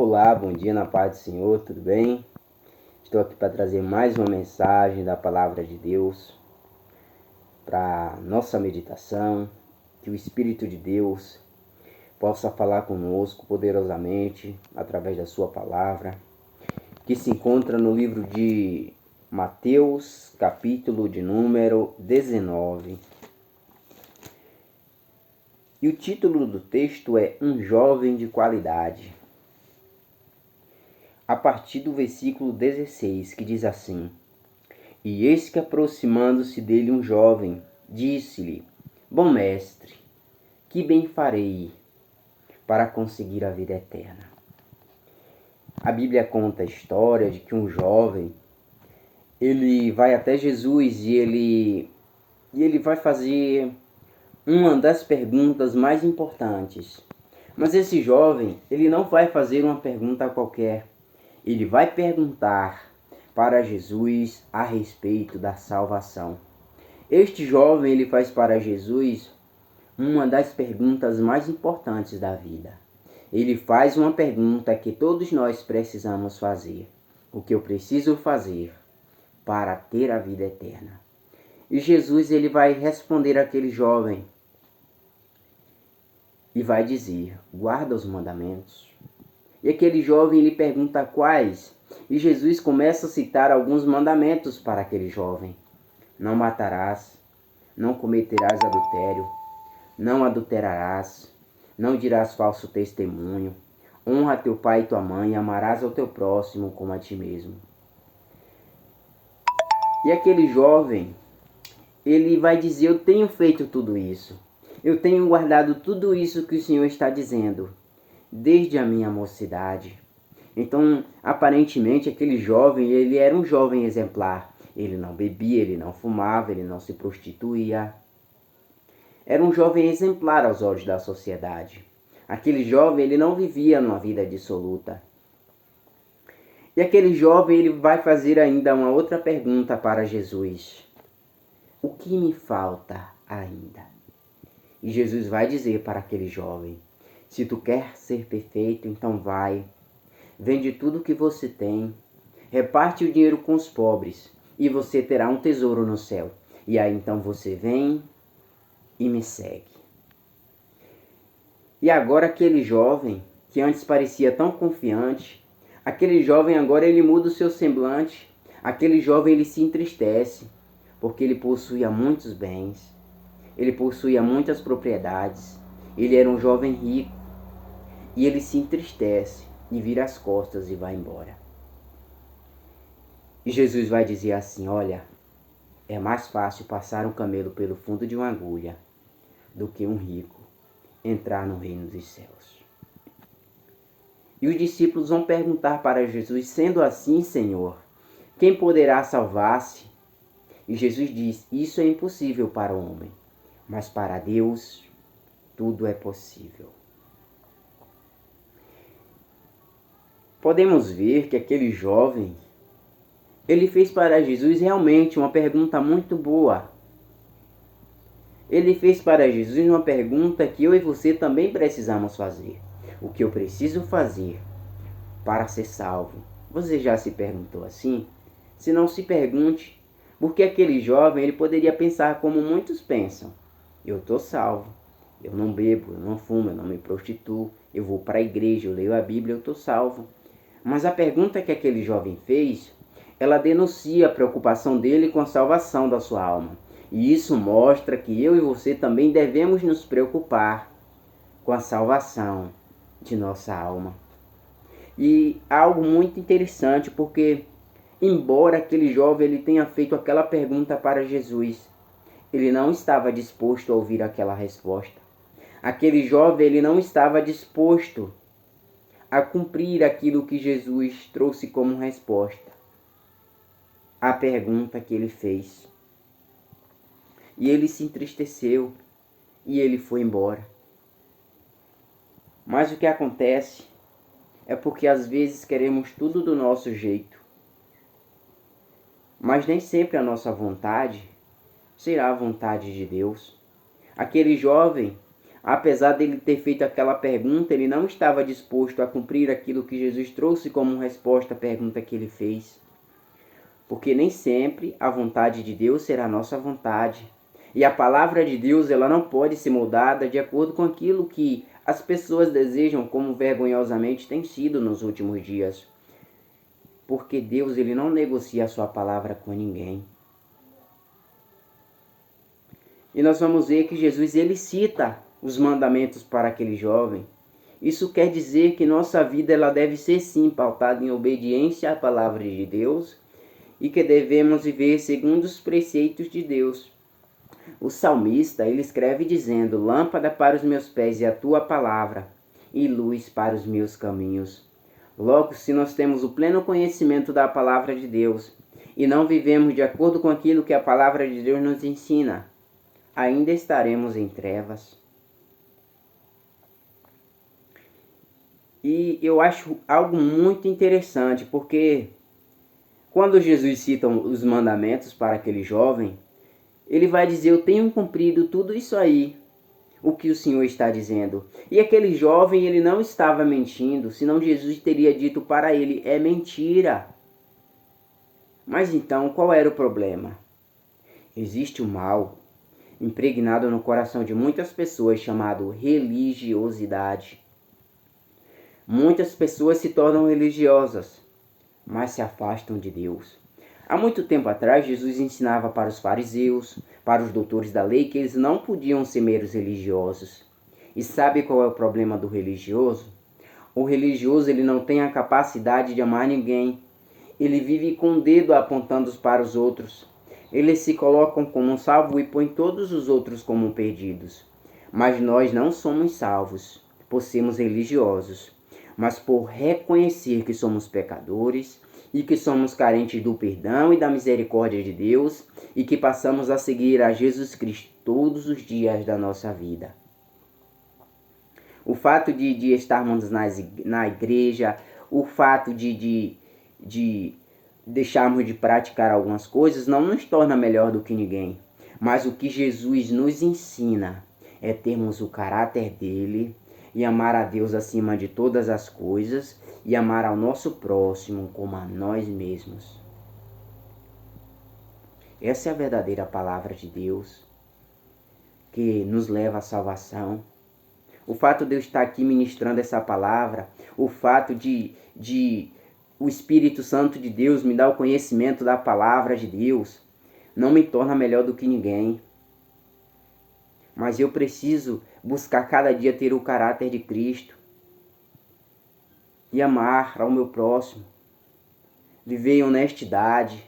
Olá, bom dia na paz do Senhor, tudo bem? Estou aqui para trazer mais uma mensagem da Palavra de Deus para nossa meditação, que o Espírito de Deus possa falar conosco poderosamente através da sua palavra, que se encontra no livro de Mateus, capítulo de número 19. E o título do texto é Um Jovem de Qualidade. A partir do versículo 16, que diz assim: E eis que, aproximando-se dele um jovem, disse-lhe: Bom mestre, que bem farei para conseguir a vida eterna? A Bíblia conta a história de que um jovem, ele vai até Jesus e ele vai fazer uma das perguntas mais importantes. Mas esse jovem, ele não vai fazer uma pergunta qualquer. Ele vai perguntar para Jesus a respeito da salvação. Este jovem, ele faz para Jesus uma das perguntas mais importantes da vida. Ele faz uma pergunta que todos nós precisamos fazer. O que eu preciso fazer para ter a vida eterna? E Jesus, ele vai responder àquele jovem e vai dizer: guarda os mandamentos. E aquele jovem lhe pergunta quais, e Jesus começa a citar alguns mandamentos para aquele jovem: não matarás, não cometerás adultério, não adulterarás, não dirás falso testemunho, honra teu pai e tua mãe, amarás ao teu próximo como a ti mesmo. E aquele jovem, ele vai dizer: eu tenho feito tudo isso, eu tenho guardado tudo isso que o Senhor está dizendo desde a minha mocidade. Então, aparentemente, aquele jovem, ele era um jovem exemplar. Ele não bebia, ele não fumava, ele não se prostituía. Era um jovem exemplar aos olhos da sociedade. Aquele jovem, ele não vivia numa vida dissoluta. E aquele jovem, ele vai fazer ainda uma outra pergunta para Jesus: o que me falta ainda? E Jesus vai dizer para aquele jovem: se tu quer ser perfeito, então vai, vende tudo que você tem, reparte o dinheiro com os pobres, e você terá um tesouro no céu. E aí então você vem e me segue. E agora aquele jovem, que antes parecia tão confiante, aquele jovem agora ele muda o seu semblante, aquele jovem ele se entristece, porque ele possuía muitos bens, ele possuía muitas propriedades, ele era um jovem rico, e ele se entristece e vira as costas e vai embora. E Jesus vai dizer assim: olha, é mais fácil passar um camelo pelo fundo de uma agulha do que um rico entrar no reino dos céus. E os discípulos vão perguntar para Jesus: sendo assim, Senhor, quem poderá salvar-se? E Jesus diz: isso é impossível para o homem, mas para Deus tudo é possível. Podemos ver que aquele jovem, ele fez para Jesus realmente uma pergunta muito boa. Ele fez para Jesus uma pergunta que eu e você também precisamos fazer. O que eu preciso fazer para ser salvo? Você já se perguntou assim? Se não, se pergunte, porque aquele jovem, ele poderia pensar como muitos pensam: eu estou salvo, eu não bebo, eu não fumo, eu não me prostituo, eu vou para a igreja, eu leio a Bíblia, eu estou salvo. Mas a pergunta que aquele jovem fez, ela denuncia a preocupação dele com a salvação da sua alma. E isso mostra que eu e você também devemos nos preocupar com a salvação de nossa alma. E algo muito interessante, porque embora aquele jovem ele tenha feito aquela pergunta para Jesus, ele não estava disposto a ouvir aquela resposta. Aquele jovem ele não estava disposto a cumprir aquilo que Jesus trouxe como resposta à pergunta que ele fez. E ele se entristeceu e ele foi embora. Mas o que acontece é porque às vezes queremos tudo do nosso jeito, mas nem sempre a nossa vontade será a vontade de Deus. Aquele jovem, Apesar dele ter feito aquela pergunta, ele não estava disposto a cumprir aquilo que Jesus trouxe como resposta à pergunta que ele fez. Porque nem sempre a vontade de Deus será a nossa vontade. E a palavra de Deus, ela não pode ser moldada de acordo com aquilo que as pessoas desejam, como vergonhosamente tem sido nos últimos dias. Porque Deus, ele não negocia a sua palavra com ninguém. E nós vamos ver que Jesus, ele cita os mandamentos para aquele jovem. Isso quer dizer que nossa vida, ela deve ser sim pautada em obediência à palavra de Deus e que devemos viver segundo os preceitos de Deus. O salmista, ele escreve dizendo: lâmpada para os meus pés é a tua palavra e luz para os meus caminhos. Logo, se nós temos o pleno conhecimento da palavra de Deus e não vivemos de acordo com aquilo que a palavra de Deus nos ensina, ainda estaremos em trevas. E eu acho algo muito interessante, porque quando Jesus cita os mandamentos para aquele jovem, ele vai dizer: eu tenho cumprido tudo isso aí, o que o Senhor está dizendo. E aquele jovem, ele não estava mentindo, senão Jesus teria dito para ele: é mentira. Mas então, qual era o problema? Existe um mal impregnado no coração de muitas pessoas chamado religiosidade. Muitas pessoas se tornam religiosas, mas se afastam de Deus. Há muito tempo atrás, Jesus ensinava para os fariseus, para os doutores da lei, que eles não podiam ser meros religiosos. E sabe qual é o problema do religioso? O religioso, ele não tem a capacidade de amar ninguém. Ele vive com o dedo apontando para os outros. Eles se colocam como um salvo e põem todos os outros como perdidos. Mas nós não somos salvos por sermos religiosos, mas por reconhecer que somos pecadores e que somos carentes do perdão e da misericórdia de Deus e que passamos a seguir a Jesus Cristo todos os dias da nossa vida. O fato de estarmos na igreja, o fato de deixarmos de praticar algumas coisas não nos torna melhor do que ninguém. Mas o que Jesus nos ensina é termos o caráter dele e amar a Deus acima de todas as coisas e amar ao nosso próximo como a nós mesmos. Essa é a verdadeira palavra de Deus que nos leva à salvação. O fato de eu estar aqui ministrando essa palavra, o fato de o Espírito Santo de Deus me dar o conhecimento da palavra de Deus, não me torna melhor do que ninguém. Mas eu preciso buscar cada dia ter o caráter de Cristo e amar ao meu próximo, viver em honestidade,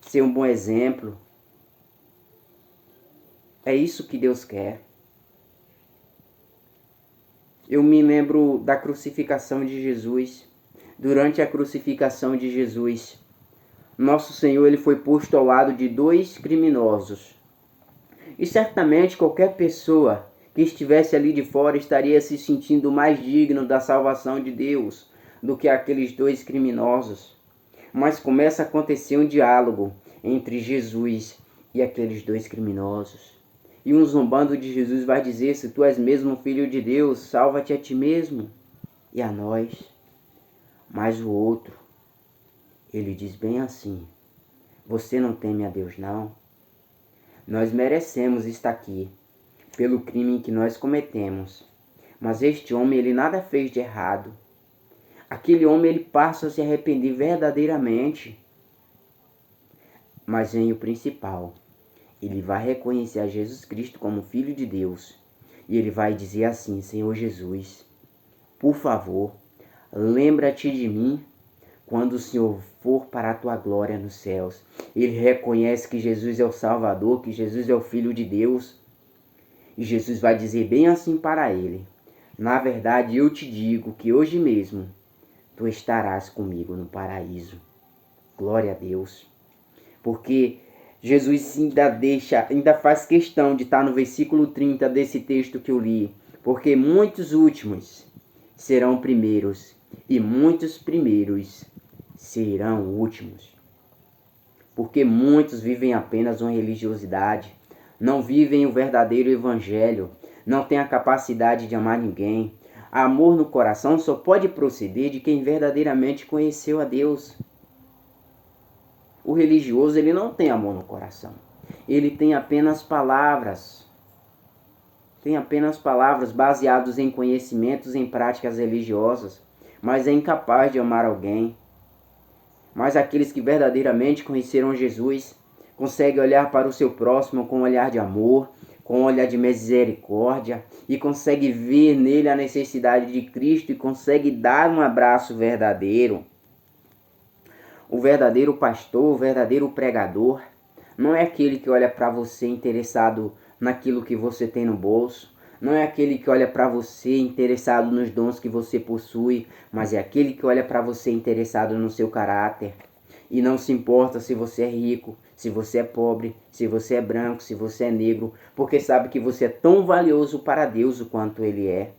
ser um bom exemplo. É isso que Deus quer. Eu me lembro da crucificação de Jesus. Durante a crucificação de Jesus, nosso Senhor, ele foi posto ao lado de dois criminosos. E certamente qualquer pessoa que estivesse ali de fora estaria se sentindo mais digno da salvação de Deus do que aqueles dois criminosos. Mas começa a acontecer um diálogo entre Jesus e aqueles dois criminosos. E um zombando de Jesus vai dizer: se tu és mesmo filho de Deus, salva-te a ti mesmo e a nós. Mas o outro, ele diz bem assim: você não teme a Deus não? Nós merecemos estar aqui pelo crime que nós cometemos. Mas este homem, ele nada fez de errado. Aquele homem, ele passa a se arrepender verdadeiramente. Mas vem o principal. Ele vai reconhecer a Jesus Cristo como Filho de Deus. E ele vai dizer assim: Senhor Jesus, por favor, lembra-te de mim quando o Senhor for para a tua glória nos céus. Ele reconhece que Jesus é o Salvador, que Jesus é o Filho de Deus. E Jesus vai dizer bem assim para ele: na verdade, eu te digo que hoje mesmo tu estarás comigo no paraíso. Glória a Deus. Porque Jesus ainda faz questão de estar no versículo 30 desse texto que eu li. Porque muitos últimos serão primeiros e muitos primeiros serão últimos. Porque muitos vivem apenas uma religiosidade, não vivem o verdadeiro evangelho, não tem a capacidade de amar ninguém. Amor no coração só pode proceder de quem verdadeiramente conheceu a Deus. O religioso, ele não tem amor no coração. Ele tem apenas palavras. Tem apenas palavras baseadas em conhecimentos, em práticas religiosas, mas é incapaz de amar alguém. Mas aqueles que verdadeiramente conheceram Jesus conseguem olhar para o seu próximo com um olhar de amor, com um olhar de misericórdia, e conseguem ver nele a necessidade de Cristo e conseguem dar um abraço verdadeiro. O verdadeiro pastor, o verdadeiro pregador, não é aquele que olha para você interessado naquilo que você tem no bolso, não é aquele que olha para você interessado nos dons que você possui, mas é aquele que olha para você interessado no seu caráter. E não se importa se você é rico, se você é pobre, se você é branco, se você é negro, porque sabe que você é tão valioso para Deus quanto Ele é.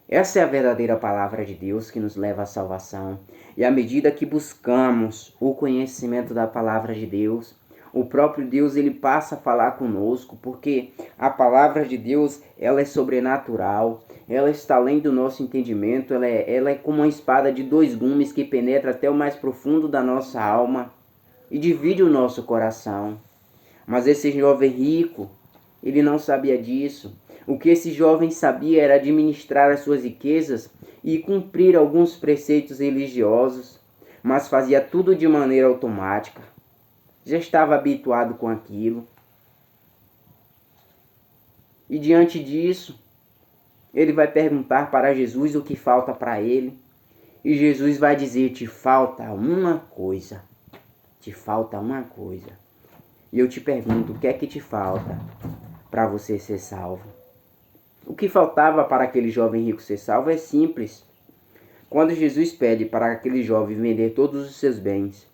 Essa é a verdadeira palavra de Deus que nos leva à salvação. E à medida que buscamos o conhecimento da palavra de Deus, o próprio Deus ele passa a falar conosco, porque a palavra de Deus ela é sobrenatural, ela está além do nosso entendimento, ela é como uma espada de dois gumes que penetra até o mais profundo da nossa alma e divide o nosso coração. Mas esse jovem rico, ele não sabia disso. O que esse jovem sabia era administrar as suas riquezas e cumprir alguns preceitos religiosos, mas fazia tudo de maneira automática. Já estava habituado com aquilo. E diante disso, ele vai perguntar para Jesus o que falta para ele. E Jesus vai dizer: te falta uma coisa. Te falta uma coisa. E eu te pergunto, o que é que te falta para você ser salvo? O que faltava para aquele jovem rico ser salvo é simples. Quando Jesus pede para aquele jovem vender todos os seus bens,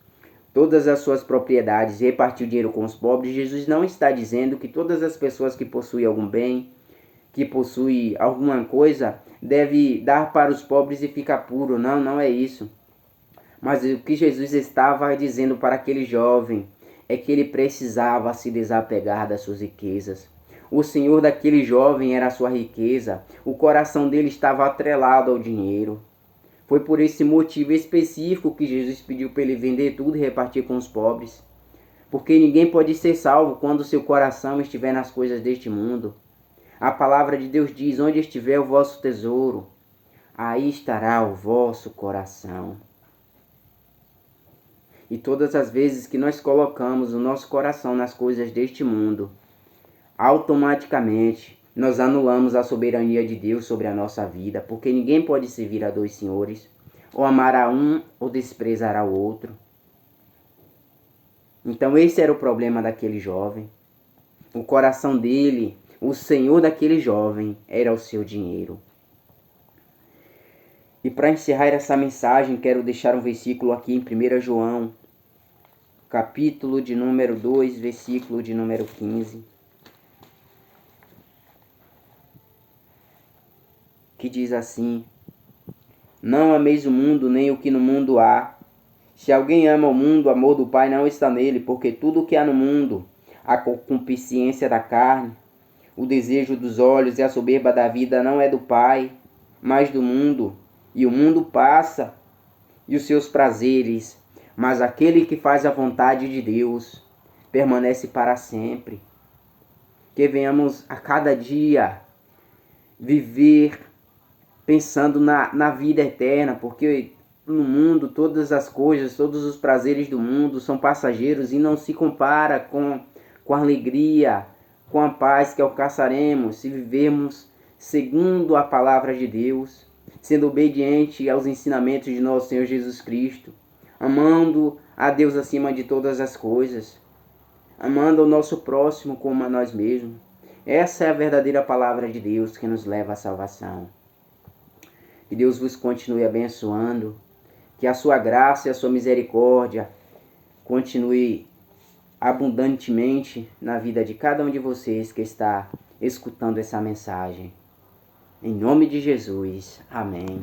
todas as suas propriedades e repartir o dinheiro com os pobres, Jesus não está dizendo que todas as pessoas que possuem algum bem, que possuem alguma coisa, deve dar para os pobres e ficar puro. Não, não é isso. Mas o que Jesus estava dizendo para aquele jovem é que ele precisava se desapegar das suas riquezas. O senhor daquele jovem era a sua riqueza. O coração dele estava atrelado ao dinheiro. Foi por esse motivo específico que Jesus pediu para ele vender tudo e repartir com os pobres. Porque ninguém pode ser salvo quando seu coração estiver nas coisas deste mundo. A palavra de Deus diz: onde estiver o vosso tesouro, aí estará o vosso coração. E todas as vezes que nós colocamos o nosso coração nas coisas deste mundo, automaticamente nós anulamos a soberania de Deus sobre a nossa vida, porque ninguém pode servir a dois senhores, ou amar a um ou desprezar ao outro. Então esse era o problema daquele jovem. O coração dele, o senhor daquele jovem, era o seu dinheiro. E para encerrar essa mensagem, quero deixar um versículo aqui em 1 João, capítulo de número 2, versículo de número 15. Que diz assim: não ameis o mundo, nem o que no mundo há. Se alguém ama o mundo, o amor do Pai não está nele, porque tudo o que há no mundo, a concupiscência da carne, o desejo dos olhos e a soberba da vida não é do Pai, mas do mundo. E o mundo passa, e os seus prazeres, mas aquele que faz a vontade de Deus permanece para sempre. Que venhamos a cada dia viver pensando na vida eterna, porque no mundo todas as coisas, todos os prazeres do mundo são passageiros e não se compara com a alegria, com a paz que alcançaremos se vivermos segundo a palavra de Deus, sendo obediente aos ensinamentos de nosso Senhor Jesus Cristo, amando a Deus acima de todas as coisas, amando o nosso próximo como a nós mesmos. Essa é a verdadeira palavra de Deus que nos leva à salvação. Que Deus vos continue abençoando, que a sua graça e a sua misericórdia continue abundantemente na vida de cada um de vocês que está escutando essa mensagem. Em nome de Jesus. Amém.